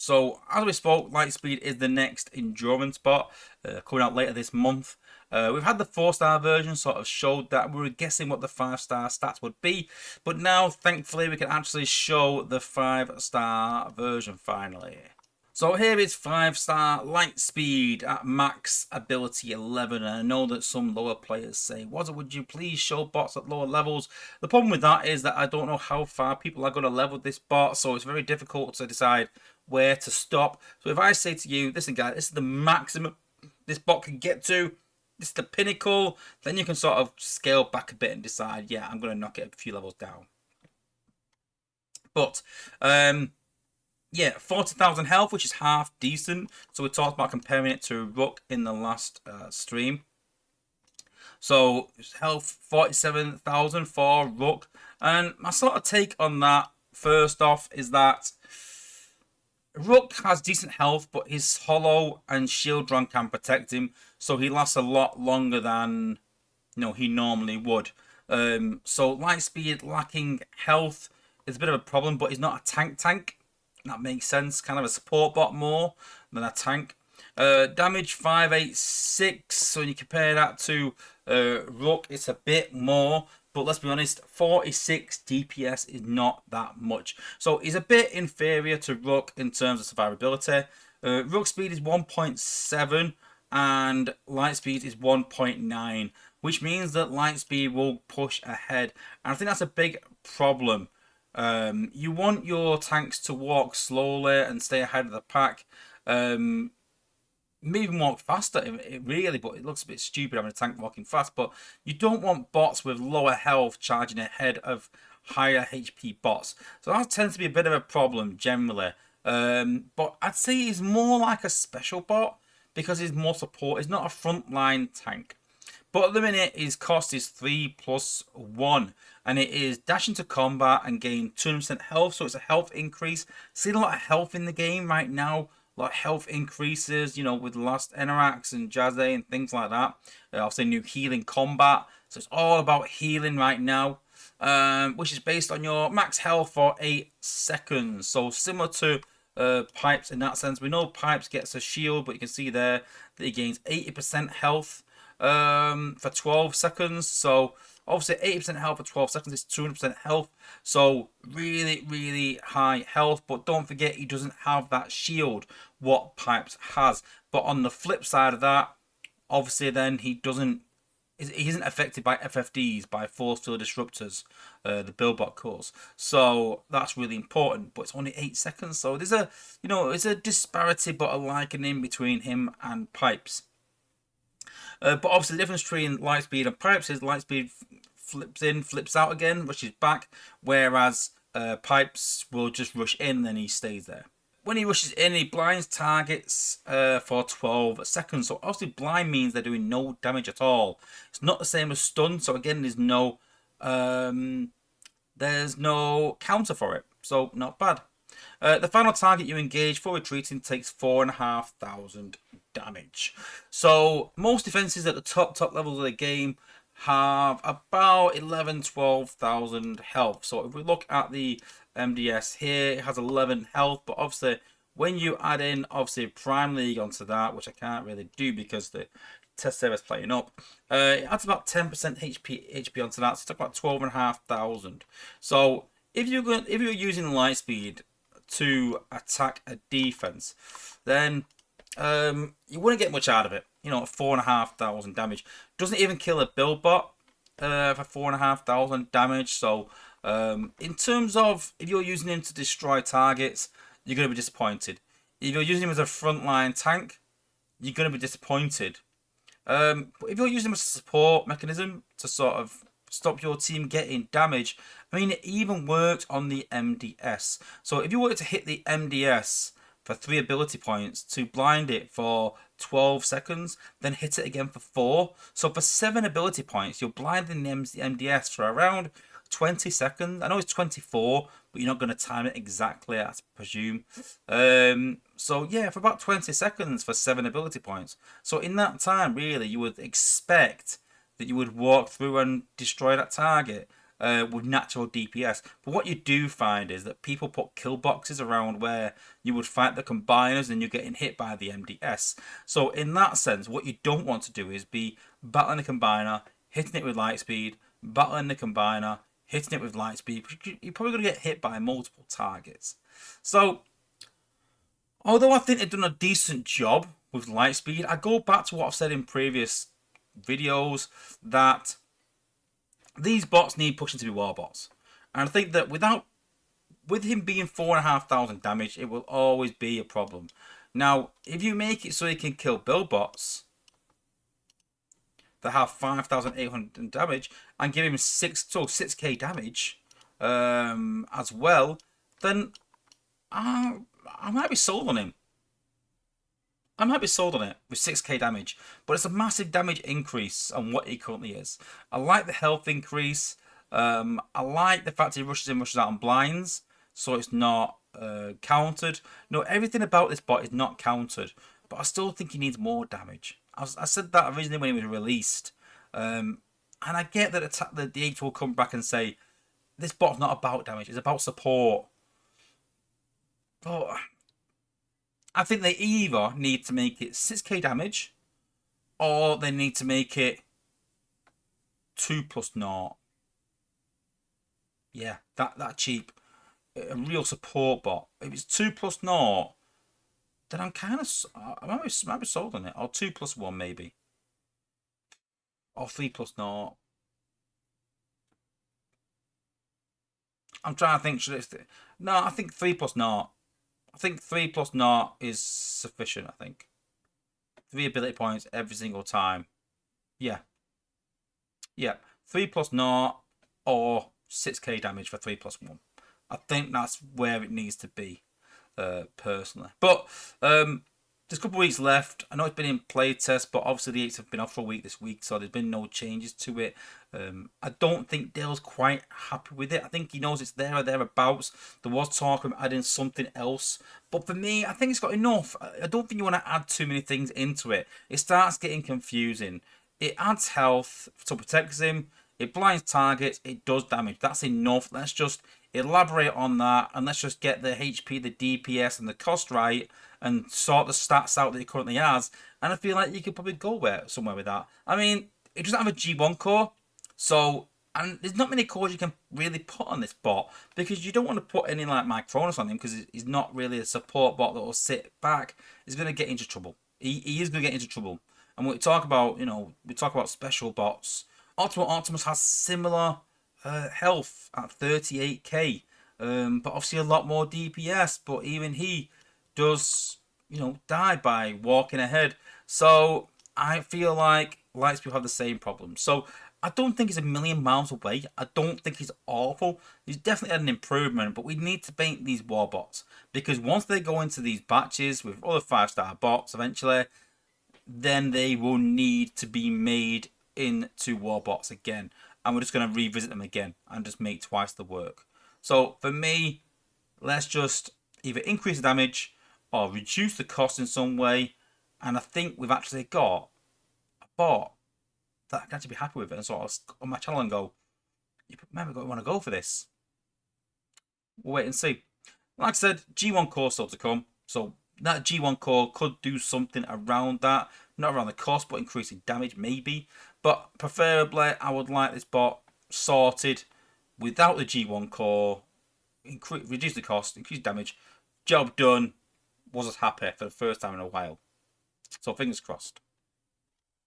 So as we spoke, Lightspeed is the next endurance bot coming out later this month. We've had the 4-star version sort of showed that we were guessing what the 5-star stats would be, but now thankfully we can actually show the 5-star version finally. So here is 5-star Lightspeed at max ability 11. And I know that some lower players say, Wozza, would you please show bots at lower levels? The problem with that is that I don't know how far people are going to level this bot, so it's very difficult to decide where to stop. So if I say to you, listen guys, this is the maximum this bot can get to, this is the pinnacle, then you can sort of scale back a bit and decide, yeah, I'm going to knock it a few levels down. But yeah, 40,000 health, which is half decent. So we talked about comparing it to Rook in the last stream. So health 47,000 for Rook. And my sort of take on that, first off, is that Rook has decent health, but his Hollow and Shield Run can protect him. So he lasts a lot longer than he normally would. So Lightspeed lacking health is a bit of a problem, but he's not a tank. That makes sense. Kind of a support bot more than a tank. Damage 586. So when you compare that to Rook, it's a bit more. But let's be honest, 46 DPS is not that much. So he's a bit inferior to Rook in terms of survivability. Rook speed is 1.7 and Lightspeed is 1.9. Which means that Lightspeed will push ahead. And I think that's a big problem. You want your tanks to walk slowly and stay ahead of the pack. Maybe even walk faster, really, but it looks a bit stupid having a tank walking fast. But you don't want bots with lower health charging ahead of higher HP bots. So that tends to be a bit of a problem generally. But I'd say he's more like a special bot because he's more support. He's not a frontline tank. But at the minute, his cost is 3+1. And it is dash into combat and gain 200% health. So it's a health increase. Seeing a lot of health in the game right now. A lot of health increases, with Last Enerax and Jazzy and things like that. Obviously, new healing combat. So it's all about healing right now. Which is based on your max health for 8 seconds. So similar to Pipes in that sense. We know Pipes gets a shield, but you can see there that he gains 80% health for 12 seconds. So obviously 80% health for 12 seconds is 200% health. So really high health. But don't forget, he doesn't have that shield what Pipes has. But on the flip side of that, obviously then he isn't affected by FFDs, by force field disruptors, the Buildbot cores. So that's really important. But it's only 8 seconds. So there's it's a disparity, but a likening between him and Pipes. But obviously the difference between Lightspeed and Pipes is Lightspeed flips in, flips out again, rushes back, whereas Pipes will just rush in, then he stays there. When he rushes in, he blinds targets for 12 seconds. So obviously blind means they're doing no damage at all. It's not the same as stun, so again there's no counter for it. So not bad. The final target you engage for retreating takes 4,500 damage. So most defenses at the top levels of the game have about 12,000 health. So if we look at the MDS here, it has 11 health, but obviously when you add in Prime League onto that, which I can't really do because the test server's playing up, it adds about 10% HP onto that, so it's about 12,500. So if you're using Lightspeed to attack a defense, then you wouldn't get much out of it. 4,500 damage doesn't even kill a Buildbot for 4,500 damage. So in terms of if you're using him to destroy targets, you're going to be disappointed. If you're using him as a frontline tank, you're going to be disappointed. But if you're using him as a support mechanism to sort of stop your team getting damage, I mean, it even worked on the MDS. So if you were to hit the MDS for 3 ability points to blind it for 12 seconds, then hit it again for 4. So for 7 ability points, you're blinding the MDS for around 20 seconds. I know it's 24, but you're not going to time it exactly, I presume. So yeah, for about 20 seconds for 7 ability points. So in that time, really, you would expect that you would walk through and destroy that target. with natural DPS. But what you do find is that people put kill boxes around where you would fight the combiners and you're getting hit by the MDS. So in that sense, what you don't want to do is be battling the combiner, hitting it with lightspeed, battling the combiner, hitting it with lightspeed. You're probably going to get hit by multiple targets. So although I think they've done a decent job with lightspeed, I go back to what I've said in previous videos that these bots need pushing to be war bots. And I think that with him being 4,500 damage, it will always be a problem. Now, if you make it so he can kill build bots that have 5,800 damage and give him 6k damage as well, then I might be sold on him. I might be sold on it with 6k damage, but it's a massive damage increase on what he currently is. I like the health increase. I like the fact he rushes in, rushes out on blinds, so it's not countered. No, everything about this bot is not countered, but I still think he needs more damage. I said that originally when he was released, and I get that the H will come back and say, this bot's not about damage, it's about support. But I think they either need to make it 6k damage, or they need to make it 2+0. Yeah, that cheap. A real support bot. If it's 2+0, then I'm kind of... I might be sold on it. Or 2+1 maybe. Or 3+0. I'm trying to think. No, I think 3+0. I think 3+0 is sufficient, I think. 3 ability points every single time. Yeah. Yeah. 3+0 or 6k damage for 3+1. I think that's where it needs to be, personally. But there's a couple of weeks left. I know it's been in playtest, but obviously the 8s have been off for a week this week, so there's been no changes to it. I don't think Dale's quite happy with it. I think he knows it's there or thereabouts. There was talk of adding something else. But for me, I think it's got enough. I don't think you want to add too many things into it. It starts getting confusing. It adds health, so protects him. It blinds targets. It does damage. That's enough. Let's just elaborate on that, and let's just get the HP, the DPS, and the cost right, and sort the stats out that he currently has. And I feel like you could probably go somewhere with that. I mean, it doesn't have a G1 core, so, and there's not many cores you can really put on this bot, because you don't want to put any like Micronus on him, because he's not really a support bot that will sit back. He's going to get into trouble. He is going to get into trouble. And when we talk about, we talk about special bots. Ultimate Optimus has similar health at 38k, but obviously a lot more DPS. But even he does, die by walking ahead. So I feel like Lightspeed have the same problem. So I don't think he's a million miles away. I don't think he's awful. He's definitely had an improvement, but we need to paint these war bots, because once they go into these batches with other 5-star bots eventually, then they will need to be made into war bots again, and we're just going to revisit them again and just make twice the work. So for me, let's just either increase the damage or reduce the cost in some way, and I think we've actually got a bot that I can actually be happy with it and sort of on my channel and go, you maybe want to go for this. We'll wait and see. Like I said, G1 core still to come, so that G1 core could do something around that. Not around the cost, but increasing damage maybe. But preferably, I would like this bot sorted without the G1 core. Reduce the cost, increase damage. Job done. Was happy for the first time in a while. So fingers crossed.